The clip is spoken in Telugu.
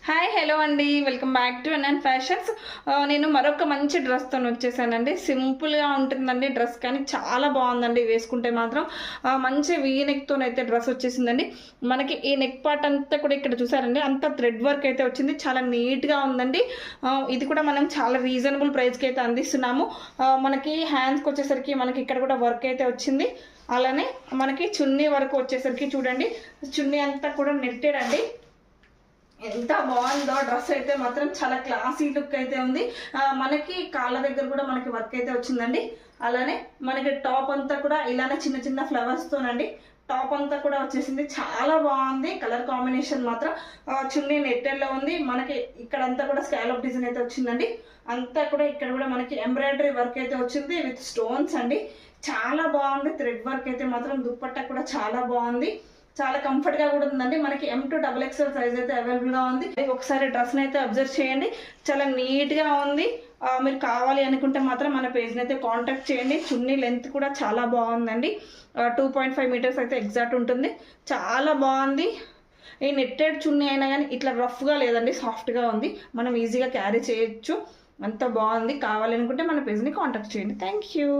హాయ్ హలో అండి, welcome back to NN fashions. నేను మరొక మంచి డ్రెస్తో వచ్చేసానండి. సింపుల్గా ఉంటుందండి డ్రెస్, కానీ చాలా బాగుందండి వేసుకుంటే మాత్రం. మంచి వీ నెక్తో అయితే డ్రెస్ వచ్చేసిందండి. మనకి ఈ నెక్ పార్ట్ అంతా కూడా ఇక్కడ చూసారండి, అంతా థ్రెడ్ వర్క్ అయితే వచ్చింది. చాలా నీట్గా ఉందండి. ఇది కూడా మనం చాలా రీజనబుల్ ప్రైస్కి అయితే అందిస్తున్నాము. మనకి హ్యాండ్స్కి వచ్చేసరికి మనకి ఇక్కడ కూడా వర్క్ అయితే వచ్చింది. అలానే మనకి చున్నీ వరకు వచ్చేసరికి చూడండి, చున్నీ అంతా కూడా నెట్టెడ్ అండి. ఎంత బాగుందో డ్రెస్ అయితే మాత్రం, చాలా క్లాసీ లుక్ అయితే ఉంది. మనకి కాళ్ళ దగ్గర కూడా మనకి వర్క్ అయితే వచ్చిందండి. అలానే మనకి టాప్ అంతా కూడా ఇలానే చిన్న చిన్న ఫ్లవర్స్తోనండి టాప్ అంతా కూడా వచ్చేసింది. చాలా బాగుంది కలర్ కాంబినేషన్ మాత్రం. చున్నీ నెట్టెల్లో ఉంది. మనకి ఇక్కడంతా కూడా స్కాలప్ డిజైన్ అయితే వచ్చిందండి. అంతా కూడా ఇక్కడ కూడా మనకి ఎంబ్రాయిడరీ వర్క్ అయితే వచ్చింది విత్ స్టోన్స్ అండి. చాలా బాగుంది. థ్రెడ్ వర్క్ అయితే మాత్రం దుప్పట్టా కూడా చాలా బాగుంది. చాలా కంఫర్ట్ గా కూడా ఉందండి. మనకి M2 XXL సైజ్ అయితే అవైలబుల్ గా ఉంది. ఒకసారి డ్రెస్ అయితే అబ్జర్వ్ చేయండి, చాలా నీట్ గా ఉంది. మీరు కావాలి అనుకుంటే మాత్రం మన పేజ్ అయితే కాంటాక్ట్ చేయండి. చున్నీ లెంత్ కూడా చాలా బాగుందండి. 2.5 మీటర్స్ అయితే ఎగ్జాక్ట్ ఉంటుంది. చాలా బాగుంది. ఈ నెట్టెడ్ చున్నీ అయినా కానీ ఇట్లా రఫ్గా లేదండి, సాఫ్ట్గా ఉంది. మనం ఈజీగా క్యారీ చేయొచ్చు. అంత బాగుంది. కావాలి అనుకుంటే మన పేజ్ని కాంటాక్ట్ చేయండి. Thank you.